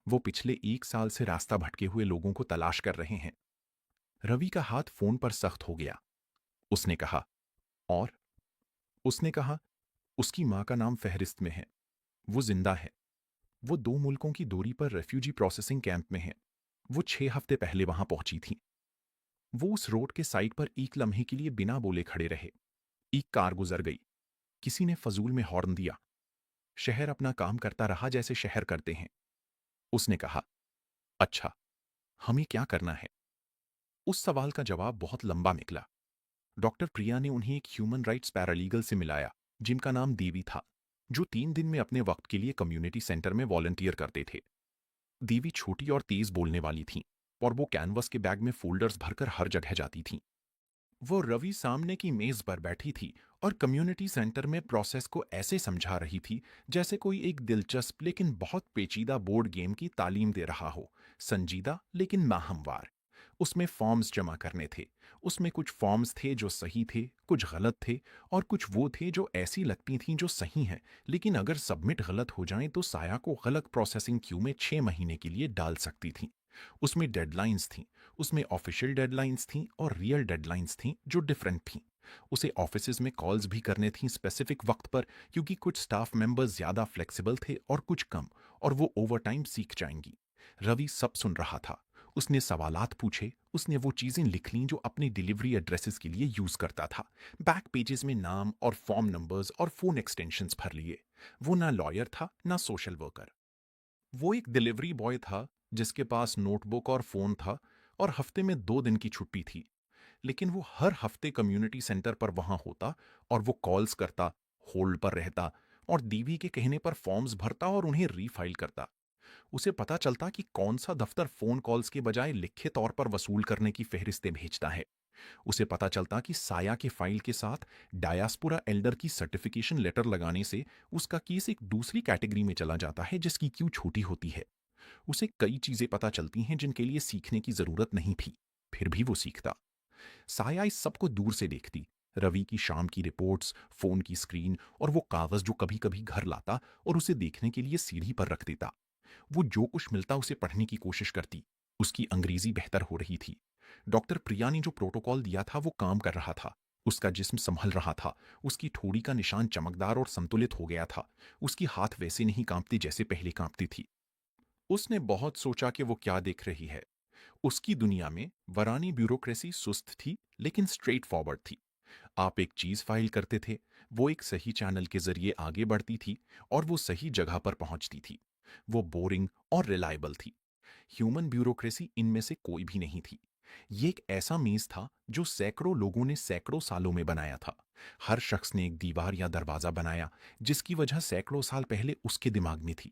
वो पिछले 1 साल से रास्ता भटके हुए लोगों को तलाश कर रहे हैं। रवि का हाथ फोन पर सख्त हो गया। उसने कहा, और? उसने कहा, उसकी मां का नाम फहरिस्त में है। वो जिंदा है। वो 2 मुल्कों की दूरी पर रेफ्यूजी प्रोसेसिंग कैंप में है। वो 6 हफ्ते पहले वहां पहुंची थी। वो उस रोड के साइड पर एक लम्हे के लिए बिना बोले खड़े रहे। एक कार गुजर गई। किसी ने फजूल में हॉर्न दिया। शहर अपना काम करता रहा जैसे शहर करते हैं। उसने कहा, अच्छा, हमें क्या करना है? उस सवाल का जवाब बहुत लंबा निकला। डॉक्टर प्रिया ने उन्हें एक ह्यूमन राइट्स पैरालीगल से मिलाया जिनका नाम देवी था, जो 3 दिन में अपने वक्त के लिए कम्युनिटी सेंटर में वॉलंटियर करते थे। देवी छोटी और तेज बोलने वाली थीं और वो कैनवस के बैग में फोल्डर्स भरकर हर जगह जाती थीं। वो रवि सामने की मेज पर बैठी थी और कम्युनिटी सेंटर में प्रोसेस को ऐसे समझा रही थी जैसे कोई एक दिलचस्प लेकिन बहुत पेचीदा बोर्ड गेम की तालीम दे रहा हो, संजीदा लेकिन माहमवार। उसमें फॉर्म्स जमा करने थे। उसमें कुछ फॉर्म्स थे जो सही थे, कुछ गलत थे, और कुछ वो थे जो ऐसी लगती थीं जो सही हैं, लेकिन अगर सबमिट गलत हो जाएं तो साया को गलत प्रोसेसिंग क्यू में 6 महीने के लिए डाल सकती थीं। उसमें डेडलाइंस थीं। उसमें ऑफिशियल डेडलाइंस थीं और रियल डेडलाइंस थीं जो डिफरेंट थीं। उसे ऑफिसेज में कॉल्स भी करने थीं स्पेसिफिक वक्त पर, क्योंकि कुछ स्टाफ मेंबर्स ज्यादा फ्लेक्सिबल थे और कुछ कम, और वो ओवरटाइम सीख जाएंगी। रवि सब सुन रहा था। उसने सवालात पूछे। उसने वो चीजें लिख लीं जो अपने डिलीवरी एड्रेसेस के लिए यूज करता था। बैक पेजेस में नाम और फॉर्म नंबर्स और फोन एक्सटेंशंस भर लिए। वो ना लॉयर था ना सोशल वर्कर। वो एक डिलीवरी बॉय था जिसके पास नोटबुक और फोन था और हफ्ते में 2 दिन की छुट्टी थी। लेकिन वो हर हफ्ते कम्युनिटी सेंटर पर वहां होता और वो कॉल्स करता, होल्ड पर रहता और दीवी के कहने पर फॉर्म्स भरता और उन्हें रीफाइल करता। उसे पता चलता कि कौन सा दफ्तर फोन कॉल्स के बजाय लिखित तौर पर वसूल करने की फेहरिस्तें भेजता है। उसे पता चलता कि साया के फाइल के साथ डायास्पोरा एल्डर की सर्टिफिकेशन लेटर लगाने से उसका केस एक दूसरी कैटेगरी में चला जाता है जिसकी क्यू छोटी होती है। उसे कई चीजें पता चलती हैं जिनके लिए सीखने की जरूरत नहीं थी, फिर भी वो सीखता। साया इस सबको दूर से देखती। रवि की शाम की रिपोर्ट्स, फोन की स्क्रीन और वो कागज जो कभी कभी घर लाता और उसे देखने के लिए सीढ़ी पर रख देता। वो जो कुछ मिलता उसे पढ़ने की कोशिश करती। उसकी अंग्रेजी बेहतर हो रही थी। डॉक्टर प्रिया ने जो प्रोटोकॉल दिया था वो काम कर रहा था। उसका जिस्म संभल रहा था। उसकी ठोड़ी का निशान चमकदार और संतुलित हो गया था। उसकी हाथ वैसे नहीं कांपती जैसे पहले कांपती थी। उसने बहुत सोचा कि वो क्या देख रही है। उसकी दुनिया में वरानी ब्यूरोक्रेसी सुस्त थी लेकिन स्ट्रेट फॉरवर्ड थी। आप एक चीज फाइल करते थे, वो एक सही चैनल के जरिए आगे बढ़ती थी और वो सही जगह पर पहुंचती थी। वो बोरिंग और रिलायबल थी। ह्यूमन ब्यूरोक्रेसी इनमें से कोई भी नहीं थी। ये एक ऐसा मेज था जो सैकड़ों लोगों ने सैकड़ों सालों में बनाया था। हर शख्स ने एक दीवार या दरवाजा बनाया जिसकी वजह सैकड़ों साल पहले उसके दिमाग में थी,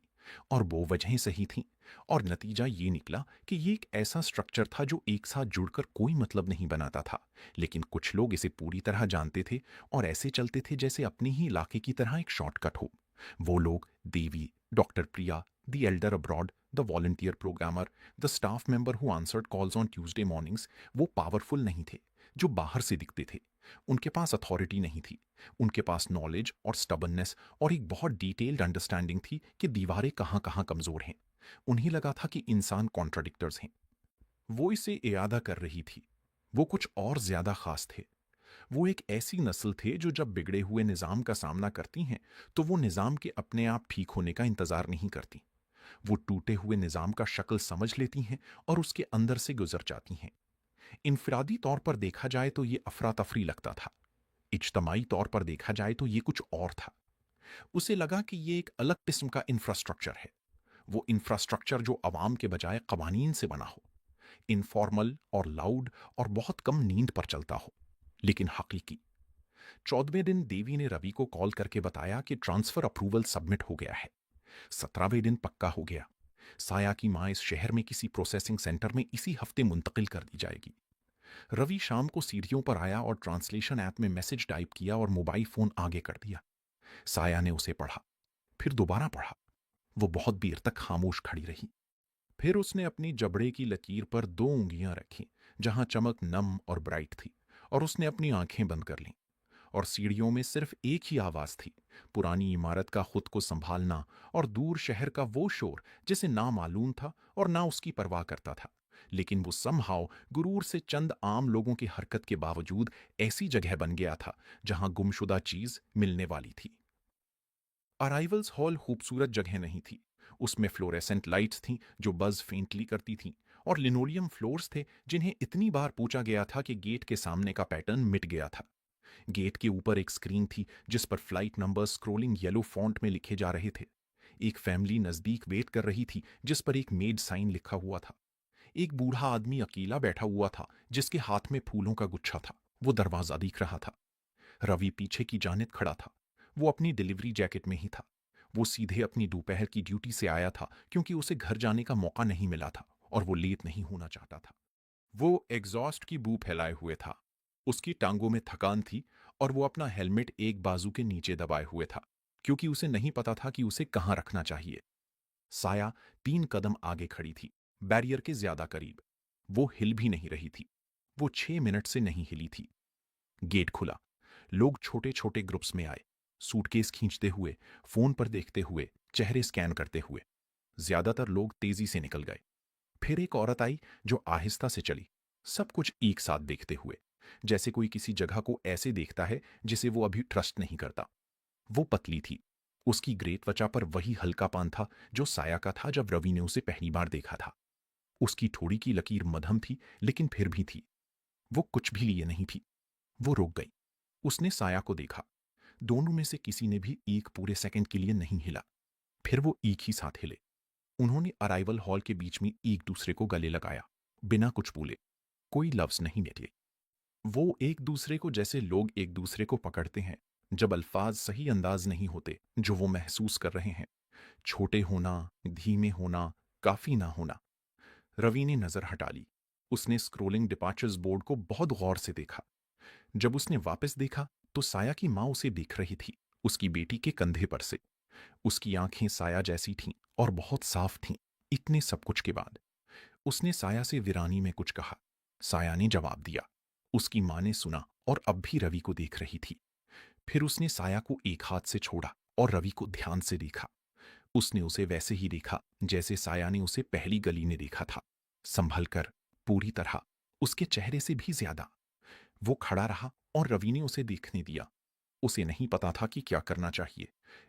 और वो वजहें सही थीं। और नतीजा ये निकला कि ये एक ऐसा स्ट्रक्चर था जो एक साथ जुड़कर कोई मतलब नहीं बनाता था, लेकिन कुछ लोग इसे पूरी तरह जानते थे और ऐसे चलते थे जैसे अपने ही इलाके की तरह एक शॉर्टकट हो। वो लोग Devi, doctor Priya, the elder abroad, the volunteer programmer, the staff member who answered calls on Tuesday mornings, वो पावरफुल नहीं थे जो बाहर से दिखते थे। उनके पास अथॉरिटी नहीं थी। उनके पास नॉलेज और स्टबननेस और एक बहुत डिटेल्ड अंडरस्टैंडिंग थी कि दीवारें कहाँ कहाँ कमजोर हैं। उन्हें लगा था कि इंसान कॉन्ट्राडिक्टर्स हैं। वो इसे इरादा कर रही थी। वो कुछ और ज्यादा खास थे। वो एक ऐसी नस्ल थे जो जब बिगड़े हुए निज़ाम का सामना करती हैं तो वो निज़ाम के अपने आप ठीक होने का इंतज़ार नहीं करती। वो टूटे हुए निज़ाम का शक्ल समझ लेती हैं और उसके अंदर से गुजर जाती हैं। इनफरादी तौर पर देखा जाए तो ये अफरा तफरी लगता था। इज्तमाई तौर पर देखा जाए तो ये कुछ और था। उसे लगा कि ये एक अलग किस्म का इंफ्रास्ट्रक्चर है। वो इंफ्रास्ट्रक्चर जो अवाम के बजाय कवानीन से बना हो, इनफॉर्मल और लाउड और बहुत कम नींद पर चलता हो, लेकिन हकीकी। 14वें दिन देवी ने रवि को कॉल करके बताया कि ट्रांसफर अप्रूवल सबमिट हो गया है। 17वें दिन पक्का हो गया। साया की मां इस शहर में किसी प्रोसेसिंग सेंटर में इसी हफ्ते मुंतकिल कर दी जाएगी। रवि शाम को सीढ़ियों पर आया और ट्रांसलेशन ऐप में मैसेज टाइप किया और मोबाइल फोन आगे कर दिया। साया ने उसे पढ़ा, फिर दोबारा पढ़ा। वो बहुत देर तक खामोश खड़ी रही। फिर उसने अपनी जबड़े की लकीर पर 2 उंगलियां रखीं, जहां चमक नम और ब्राइट थी, और उसने अपनी आंखें बंद कर लीं। और सीढ़ियों में सिर्फ एक ही आवाज थी, पुरानी इमारत का खुद को संभालना और दूर शहर का वो शोर जिसे ना मालूम था और ना उसकी परवाह करता था। लेकिन वो समहाव गुरूर से चंद आम लोगों की हरकत के बावजूद ऐसी जगह बन गया था जहां गुमशुदा चीज मिलने वाली थी। अराइवल्स हॉल खूबसूरत जगह नहीं थी। उसमें फ्लोरेसेंट लाइट्स थीं जो बज़ फेंटली करती थीं, और लिनोलियम फ्लोर्स थे जिन्हें इतनी बार पूछा गया था कि गेट के सामने का पैटर्न मिट गया था। गेट के ऊपर एक स्क्रीन थी जिस पर flight number scrolling yellow font में लिखे जा रहे थे। एक फैमिली नजदीक वेट कर रही थी जिस पर एक मेड साइन लिखा हुआ था। एक बूढ़ा आदमी अकेला बैठा हुआ था जिसके हाथ में फूलों का गुच्छा था। वो दरवाजा दिख रहा था। रवि पीछे की जानिब खड़ा था। वो अपनी डिलीवरी जैकेट में ही था। वो सीधे अपनी दोपहर की ड्यूटी से आया था क्योंकि उसे घर जाने का मौका नहीं मिला था और वो लेट नहीं होना चाहता था। वो एग्जॉस्ट की बू फैलाए हुए था। उसकी टांगों में थकान थी और वो अपना हेलमेट एक बाजू के नीचे दबाए हुए था क्योंकि उसे नहीं पता था कि उसे कहाँ रखना चाहिए। साया 3 कदम आगे खड़ी थी, बैरियर के ज्यादा करीब। वो हिल भी नहीं रही थी। वो 6 मिनट से नहीं हिली थी। गेट खुला। लोग छोटे छोटे ग्रुप्स में आए, सूटकेस खींचते हुए, फोन पर देखते हुए, चेहरे स्कैन करते हुए। ज्यादातर लोग तेजी से निकल गए। फिर एक औरत आई जो आहिस्ता से चली, सब कुछ एक साथ देखते हुए, जैसे कोई किसी जगह को ऐसे देखता है जिसे वो अभी ट्रस्ट नहीं करता। वो पतली थी। उसकी ग्रे त्वचा पर वही हल्कापन था जो साया का था जब रवि ने उसे पहली बार देखा था। उसकी ठोड़ी की लकीर मध्यम थी, लेकिन फिर भी थी। वो कुछ भी लिए नहीं थी। वो रुक गई। उसने साया को देखा। दोनों में से किसी ने भी एक पूरे सेकंड के लिए नहीं हिला। फिर वो एक ही साथ हिले। उन्होंने अराइवल हॉल के बीच में एक दूसरे को गले लगाया, बिना कुछ बोले। कोई लफ्ज नहीं निकले। वो एक दूसरे को जैसे लोग एक दूसरे को पकड़ते हैं जब अल्फाज सही अंदाज नहीं होते जो वो महसूस कर रहे हैं। छोटे होना, धीमे होना, काफी ना होना। रवि ने नजर हटा ली। उसने स्क्रोलिंग डिपार्चर्स बोर्ड को बहुत गौर से देखा। जब उसने वापस देखा तो साया की मां उसे देख रही थी, उसकी बेटी के कंधे पर से। उसकी आंखें साया जैसी थीं और बहुत साफ थीं। इतने सब कुछ के बाद उसने साया से वीरानी में कुछ कहा। साया ने जवाब दिया। उसकी मां ने सुना और अब भी रवि को देख रही थी। फिर उसने साया को एक हाथ से छोड़ा और रवि को ध्यान से देखा। उसने उसे वैसे ही देखा जैसे साया ने उसे पहली गली में देखा था, संभल कर, पूरी तरह, उसके चेहरे से भी ज्यादा। वो खड़ा रहा और रवि ने उसे देखने दिया। उसे नहीं पता था कि क्या करना चाहिए,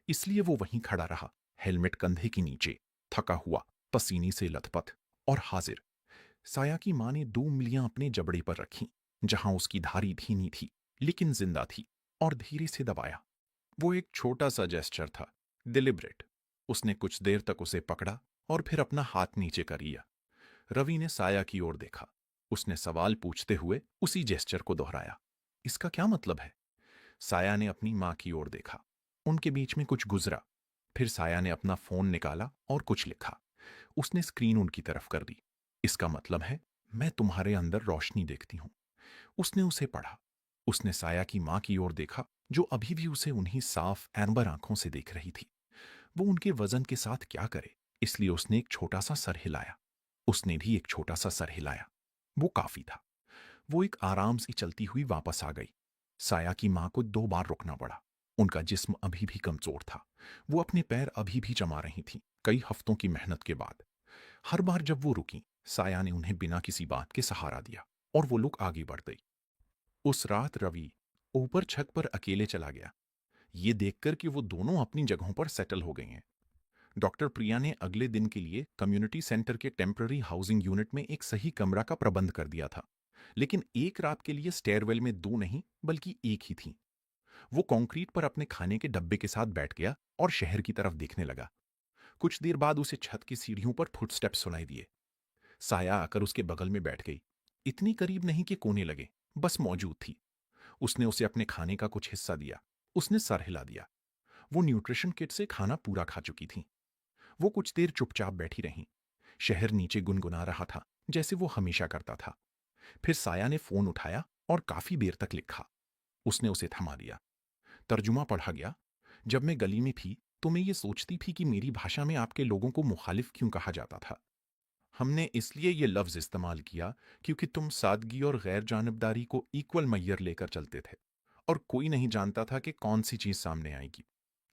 इसलिए वो वहीं खड़ा रहा, हेलमेट कंधे के नीचे, थका हुआ, पसीने से लथपथ और हाजिर। साया की मां ने 2 उंगलियां अपने जबड़े पर रखीं, जहां उसकी धारी धीमी थी लेकिन जिंदा थी, और धीरे से दबाया। वो एक छोटा सा जेस्चर था, डिलिब्रेट। उसने कुछ देर तक उसे पकड़ा और फिर अपना हाथ नीचे कर लिया। रवि ने साया की ओर देखा। उसने सवाल पूछते हुए उसी जेस्चर को दोहराया। इसका क्या मतलब है? साया ने अपनी मां की ओर देखा। उनके बीच में कुछ गुजरा। फिर साया ने अपना फोन निकाला और कुछ लिखा। उसने स्क्रीन उनकी तरफ कर दी। इसका मतलब है, मैं तुम्हारे अंदर रोशनी देखती हूं। उसने उसे पढ़ा। उसने साया की मां की ओर देखा जो अभी भी उसे उन्हीं साफ एम्बर आंखों से देख रही थी। वो उनके वजन के साथ क्या करे, इसलिए उसने एक छोटा सा सर हिलाया। उसने भी एक छोटा सा सर हिलाया। वो काफी था। वो एक आराम से चलती हुई वापस आ गई। साया की मां को 2 बार रुकना पड़ा। उनका जिस्म अभी भी कमजोर था। वो अपने पैर अभी भी जमा रही थीं, कई हफ्तों की मेहनत के बाद। हर बार जब वो रुकी, साया ने उन्हें बिना किसी बात के सहारा दिया और वो लोग आगे बढ़ गई। उस रात रवि ऊपर छत पर अकेले चला गया, ये देखकर कि वो दोनों अपनी जगहों पर सेटल हो गए हैं। डॉक्टर प्रिया ने अगले दिन के लिए कम्युनिटी सेंटर के टेम्पररी हाउसिंग यूनिट में एक सही कमरा का प्रबंध कर दिया था, लेकिन एक रात के लिए स्टेयरवेल में दो नहीं बल्कि एक ही थी। वो कंक्रीट पर अपने खाने के डब्बे के साथ बैठ गया और शहर की तरफ देखने लगा। कुछ देर बाद उसे छत की सीढ़ियों पर फुटस्टेप्स सुनाई दिए। साया आकर उसके बगल में बैठ गई, इतनी करीब नहीं कि कोने लगे, बस मौजूद थी। उसने उसे अपने खाने का कुछ हिस्सा दिया। उसने सर हिला दिया। वो न्यूट्रिशन किट से खाना पूरा खा चुकी थी। वो कुछ देर चुपचाप बैठी रहीं। शहर नीचे गुनगुना रहा था, जैसे वो हमेशा करता था। फिर साया ने फोन उठाया और काफी देर तक लिखा। उसने उसे थमा दिया। तर्जुमा पढ़ा गया। जब मैं गली में थी तो मैं ये सोचती थी कि मेरी भाषा में आपके लोगों को मुखालिफ क्यों कहा जाता था। हमने इसलिए ये लफ्ज इस्तेमाल किया क्योंकि तुम सादगी और गैर जानबदारी को इक्वल मैयर लेकर चलते थे, और कोई नहीं जानता था कि कौन सी चीज सामने आएगी।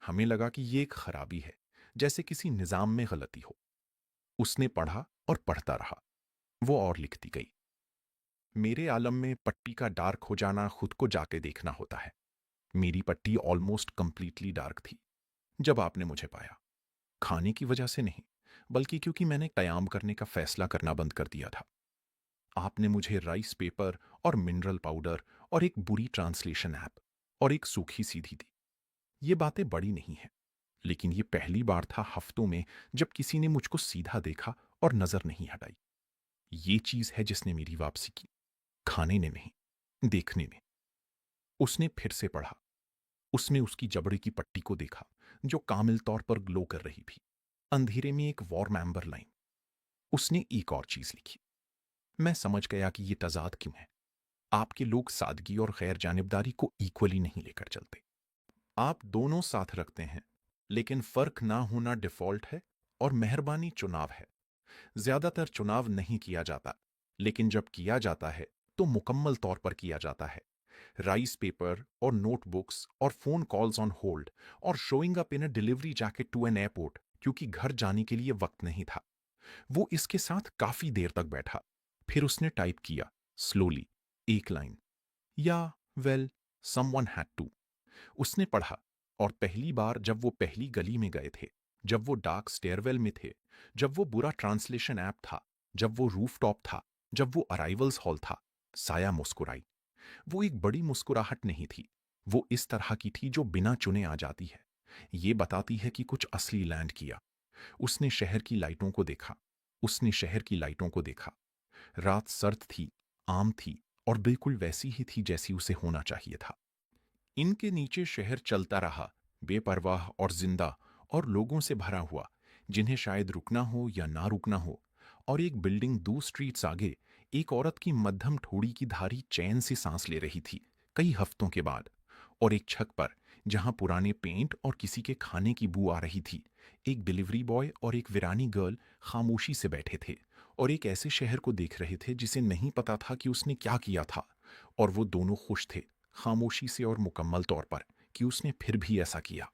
हमें लगा कि ये एक खराबी है, जैसे किसी निजाम में गलती हो। उसने पढ़ा और पढ़ता रहा। वो और लिखती गई। मेरे आलम में पट्टी का डार्क हो जाना खुद को जाके देखना होता है। मेरी पट्टी ऑलमोस्ट कंप्लीटली डार्क थी जब आपने मुझे पाया। खाने की वजह से नहीं, बल्कि क्योंकि मैंने कयाम करने का फैसला करना बंद कर दिया था। आपने मुझे राइस पेपर और मिनरल पाउडर और एक बुरी ट्रांसलेशन ऐप और एक सूखी सीधी दी। ये बातें बड़ी नहीं हैं, लेकिन ये पहली बार था हफ्तों में जब किसी ने मुझको सीधा देखा और नजर नहीं हटाई। ये चीज है जिसने मेरी वापसी की, खाने ने नहीं, देखने ने। उसने फिर से पढ़ा। उसने उसकी जबड़े की पट्टी को देखा जो कामिल तौर पर ग्लो कर रही थी, अंधेरे में एक वॉर मेंबर लाइन। उसने एक और चीज लिखी। मैं समझ गया कि ये तजाद क्यों है। आपके लोग सादगी और गैर जानिबदारी को इक्वली नहीं लेकर चलते। आप दोनों साथ रखते हैं, लेकिन फर्क ना होना डिफॉल्ट है और मेहरबानी चुनाव है। ज्यादातर चुनाव नहीं किया जाता, लेकिन जब किया जाता है तो मुकम्मल तौर पर किया जाता है। राइस पेपर और नोटबुक्स और फोन कॉल्स ऑन होल्ड और showing up in a delivery jacket to an airport क्योंकि घर जाने के लिए वक्त नहीं था। वो इसके साथ काफी देर तक बैठा। फिर उसने टाइप किया स्लोली, एक लाइन, या वेल, समवन हैड टू। उसने पढ़ा, और पहली बार जब वो पहली गली में गए थे, जब वो डार्क स्टेयरवेल में थे, जब वो बुरा ट्रांसलेशन ऐप था, जब वो रूफटॉप था, जब वो अराइवल्स हॉल था, साया मुस्कुराई। वो एक बड़ी मुस्कुराहट नहीं थी। वो इस तरह की थी जो बिना चुने आ जाती है। ये बताती है कि कुछ असली लैंड किया। उसने शहर की लाइटों को देखा। उसने शहर की लाइटों को देखा। रात सर्द थी, आम थी, और बिल्कुल वैसी ही थी जैसी उसे होना चाहिए था। इनके नीचे शहर चलता रहा, बेपरवाह और जिंदा और लोगों से भरा हुआ, जिन्हें शायद रुकना हो या ना रुकना हो। और एक बिल्डिंग 2 स्ट्रीट्स आगे एक औरत की मध्यम ठोड़ी की धारी चैन से सांस ले रही थी, कई हफ्तों के बाद। और एक छत पर, जहां पुराने पेंट और किसी के खाने की बू आ रही थी, एक डिलीवरी बॉय और एक वीरानी गर्ल खामोशी से बैठे थे और एक ऐसे शहर को देख रहे थे जिसे नहीं पता था कि उसने क्या किया था। और वो दोनों खुश थे, खामोशी से और मुकम्मल तौर पर, कि उसने फिर भी ऐसा किया।